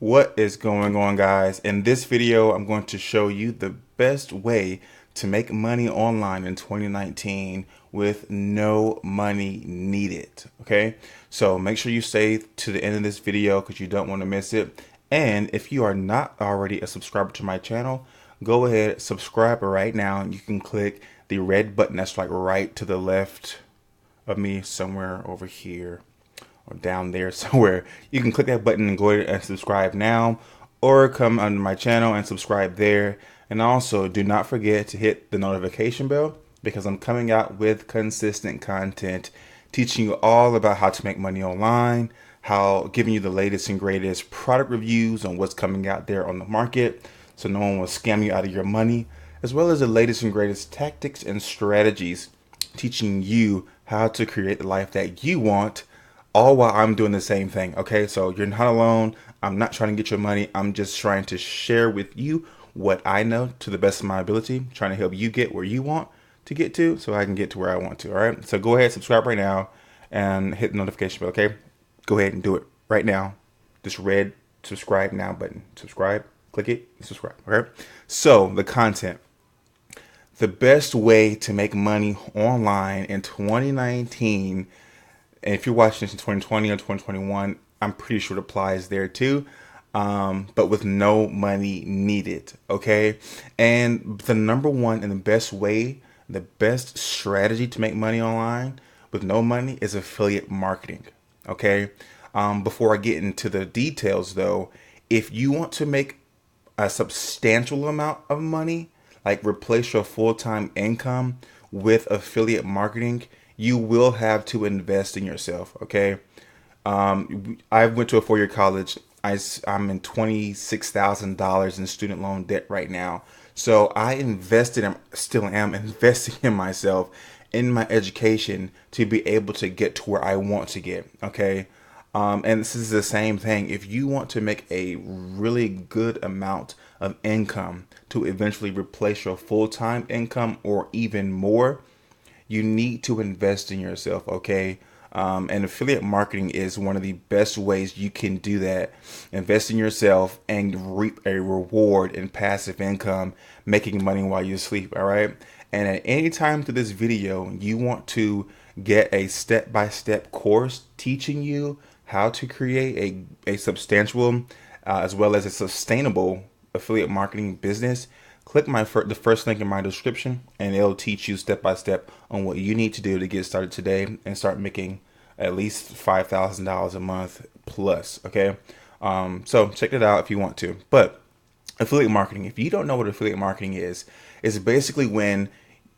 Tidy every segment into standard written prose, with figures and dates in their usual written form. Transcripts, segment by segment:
What is going on, guys? In this video, I'm going to show you the best way to make money online in 2019 with no money needed. Okay, so make sure you stay to the end of this video because you don't want to miss it. And if you are not already a subscriber to my channel, go ahead, subscribe right now. You can click the red button that's like right to the left of me, somewhere over here or down there somewhere. You can click that button and go ahead and subscribe now, or come under my channel and subscribe there. And also do not forget to hit the notification bell because I'm coming out with consistent content teaching you all about how to make money online, how giving you the latest and greatest product reviews on what's coming out there on the market so no one will scam you out of your money, as well as the latest and greatest tactics and strategies teaching you how to create the life that you want, all while I'm doing the same thing. Okay, so you're not alone. I'm not trying to get your money. I'm just trying to share with you what I know to the best of my ability, trying to help you get where you want to get to so I can get to where I want to. All right, so go ahead, subscribe right now and hit the notification bell. Okay, go ahead and do it right now. This red subscribe now button. Subscribe, click it, subscribe. Okay, so the content. The best way to make money online in 2019, and if you're watching this in 2020 or 2021, I'm pretty sure it applies there too, but with no money needed, okay? And the number one and the best way, the best strategy to make money online with no money is affiliate marketing, okay? Before I get into the details though, if you want to make a substantial amount of money, like replace your full-time income with affiliate marketing, you will have to invest in yourself. Okay. I went to a four-year college. I'm in $26,000 in student loan debt right now. So I invested, and still am investing in myself, in my education to be able to get to where I want to get. Okay. And this is the same thing. If you want to make a really good amount of income to eventually replace your full-time income or even more, you need to invest in yourself, okay? And affiliate marketing is one of the best ways you can do that. Invest in yourself and reap a reward in passive income, making money while you sleep, all right? And at any time through this video, you want to get a step-by-step course teaching you how to create a substantial as well as a sustainable affiliate marketing business, click the first link in my description and it'll teach you step by step on what you need to do to get started today and start making at least $5,000 a month plus. Okay. So check it out if you want to. But affiliate marketing, if you don't know what affiliate marketing is basically when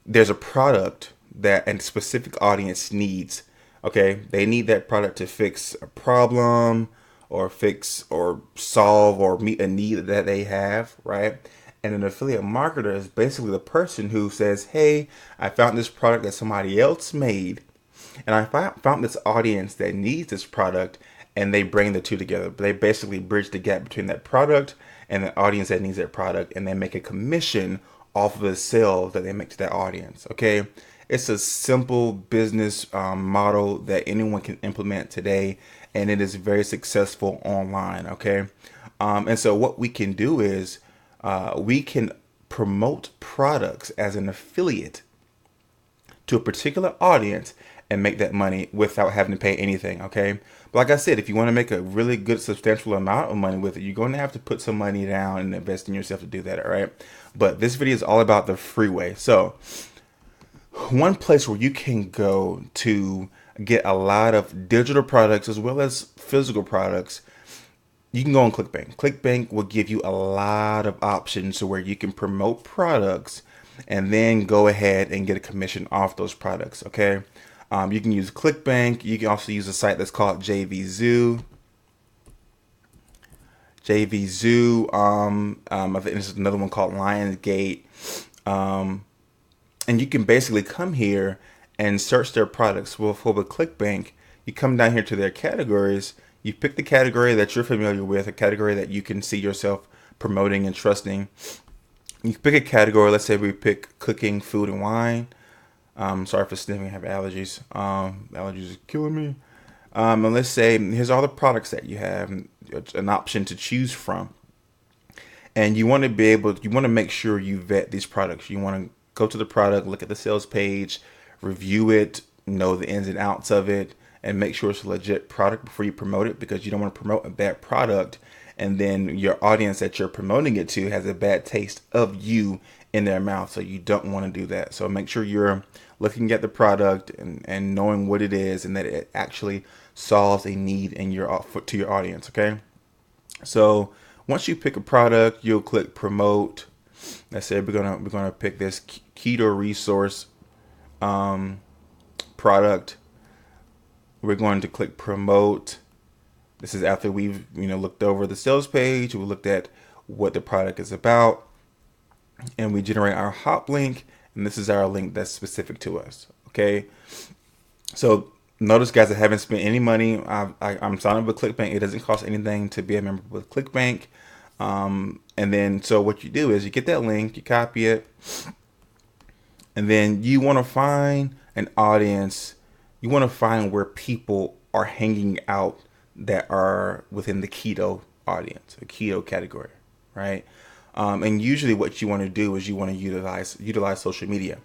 there's a product that a specific audience needs. Okay. They need that product to fix a problem or fix or solve or meet a need that they have, right? And an affiliate marketer is basically the person who says, hey, I found this product that somebody else made, and I found this audience that needs this product, and they bring the two together. They basically bridge the gap between that product and the audience that needs that product, and they make a commission off of the sale that they make to that audience, okay? It's a simple business model that anyone can implement today, and it is very successful online, okay? And so what we can do is we can promote products as an affiliate to a particular audience and make that money without having to pay anything, okay? But like I said, if you want to make a really good substantial amount of money with it, you're going to have to put some money down and invest in yourself to do that, all right? But this video is all about the free way. So one place where you can go to get a lot of digital products as well as physical products, you can go on ClickBank. ClickBank will give you a lot of options to where you can promote products and then go ahead and get a commission off those products, okay? You can use ClickBank. You can also use a site that's called JVZoo. I think there's another one called Lionsgate. And you can basically come here and search their products. Well, for the ClickBank, you come down here to their categories. You pick the category that you're familiar with, a category that you can see yourself promoting and trusting. You pick a category. Let's say we pick cooking, food, and wine. Sorry for sniffing. I have allergies. Allergies are killing me. And let's say here's all the products that you have, an option to choose from. And you want to be able, you want to make sure you vet these products. You want to go to the product, look at the sales page, review it, know the ins and outs of it, and make sure it's a legit product before you promote it, because you don't want to promote a bad product and then your audience that you're promoting it to has a bad taste of you in their mouth. So you don't want to do that. So make sure you're looking at the product and knowing what it is and that it actually solves a need in your to your audience. Okay. So once you pick a product, you'll click promote. Let's say we're gonna pick this keto resource product. We're going to click promote. This is after we've looked over the sales page. We looked at what the product is about, and we generate our hop link. And this is our link that's specific to us. Okay. So notice, guys, I haven't spent any money. I'm signed up with ClickBank. It doesn't cost anything to be a member with ClickBank. And then, so what you do is you get that link, you copy it, and then you want to find an audience. You want to find where people are hanging out that are within the keto audience, a keto category, right? And usually what you want to do is you want to utilize social media,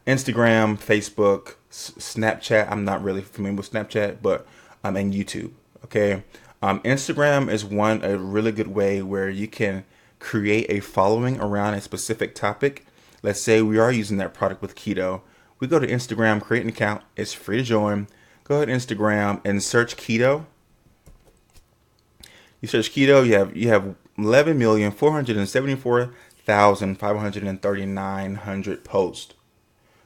Instagram, Facebook, Snapchat. I'm not really familiar with Snapchat, but and YouTube. Okay. Instagram is a really good way where you can create a following around a specific topic. Let's say we are using that product with keto. We go to Instagram, create an account. It's free to join. Go ahead Instagram and search keto. You search keto. You have 11,474,539 posts.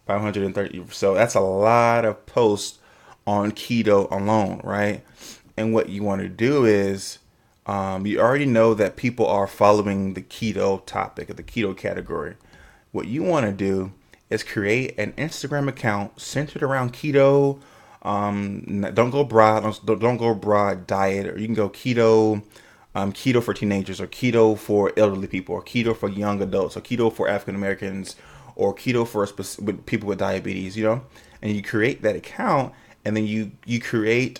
530. So that's a lot of posts on keto alone, right? And what you want to do is, you already know that people are following the keto topic, or the keto category. What you want to do is create an Instagram account centered around keto. Don't go broad. Don't go broad diet, or you can go keto, keto for teenagers, or keto for elderly people, or keto for young adults, or keto for African Americans, or keto for with people with diabetes. And you create that account, and then you create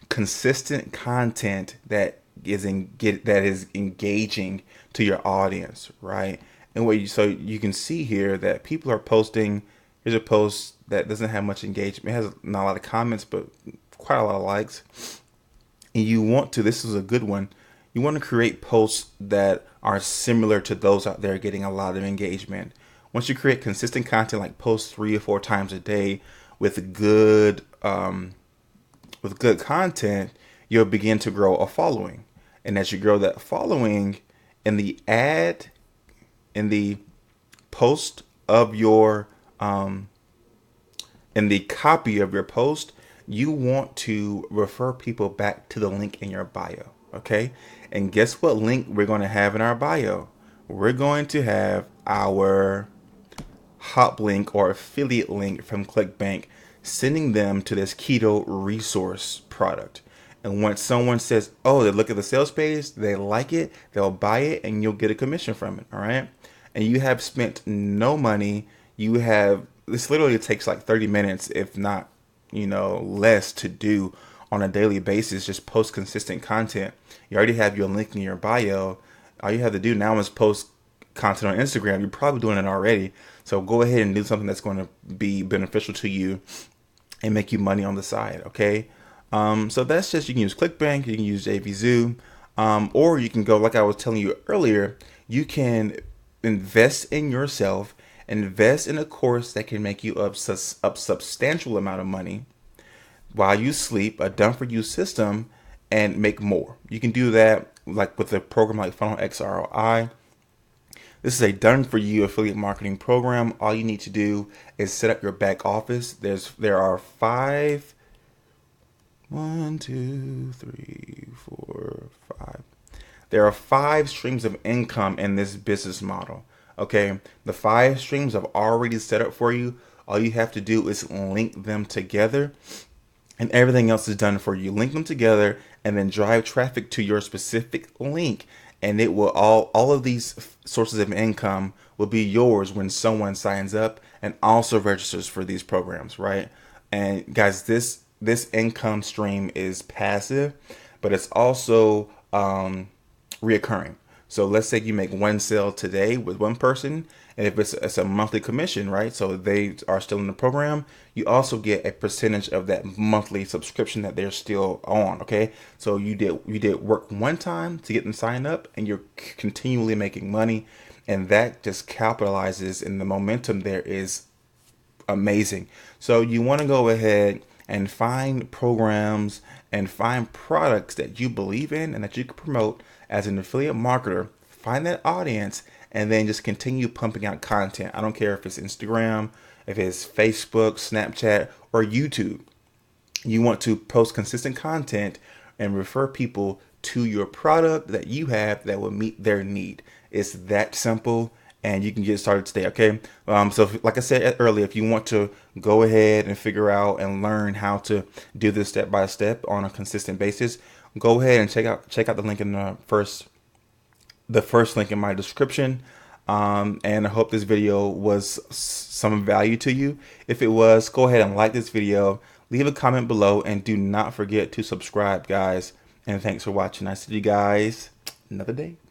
consistent content that is engaging to your audience, right? And so you can see here that people are posting. Here's a post that doesn't have much engagement. It has not a lot of comments, but quite a lot of likes. And this is a good one. You want to create posts that are similar to those out there getting a lot of engagement. Once you create consistent content, like post 3 or 4 times a day with good content, you'll begin to grow a following. And as you grow that following, in the post of your, in the copy of your post, you want to refer people back to the link in your bio. Okay. And guess what link we're going to have in our bio? We're going to have our hop link or affiliate link from ClickBank, sending them to this keto resource product. And once someone says, oh, they look at the sales page, they like it, they'll buy it, and you'll get a commission from it. All right. And you have spent no money. This literally takes like 30 minutes, if not, less to do on a daily basis. Just post consistent content. You already have your link in your bio. All you have to do now is post content on Instagram. You're probably doing it already. So go ahead and do something that's going to be beneficial to you and make you money on the side. Okay. So that's just, you can use ClickBank, you can use JVZoo, or you can go, like I was telling you earlier, you can invest in yourself, invest in a course that can make you a substantial amount of money while you sleep, a done for you system, and make more. You can do that like with a program like Funnel X ROI. This is a done for you affiliate marketing program. All you need to do is set up your back office. There are 5. 1, 2, 3, 4, 5. There are 5 streams of income in this business model. Okay, the 5 streams I've already set up for you. All you have to do is link them together, and everything else is done for you. Link them together and then drive traffic to your specific link, and it will all of these sources of income will be yours when someone signs up and also registers for these programs, right? And guys, this this income stream is passive, but it's also reoccurring. So let's say you make one sale today with one person, and if it's a monthly commission, right? So they are still in the program, you also get a percentage of that monthly subscription that they're still on. Okay, so you did work one time to get them signed up, and you're continually making money, and that just capitalizes, and the momentum there is amazing. So you want to go ahead and find programs and find products that you believe in and that you can promote as an affiliate marketer. Find that audience and then just continue pumping out content. I don't care if it's Instagram, if it's Facebook, Snapchat, or YouTube. You want to post consistent content and refer people to your product that you have that will meet their need. It's that simple, and you can get started today. Okay. So like I said earlier, if you want to go ahead and figure out and learn how to do this step by step on a consistent basis, go ahead and check out the link in the first link in my description. And I hope this video was some value to you. If it was, go ahead and like this video, leave a comment below, and do not forget to subscribe, guys. And thanks for watching. I see you guys another day.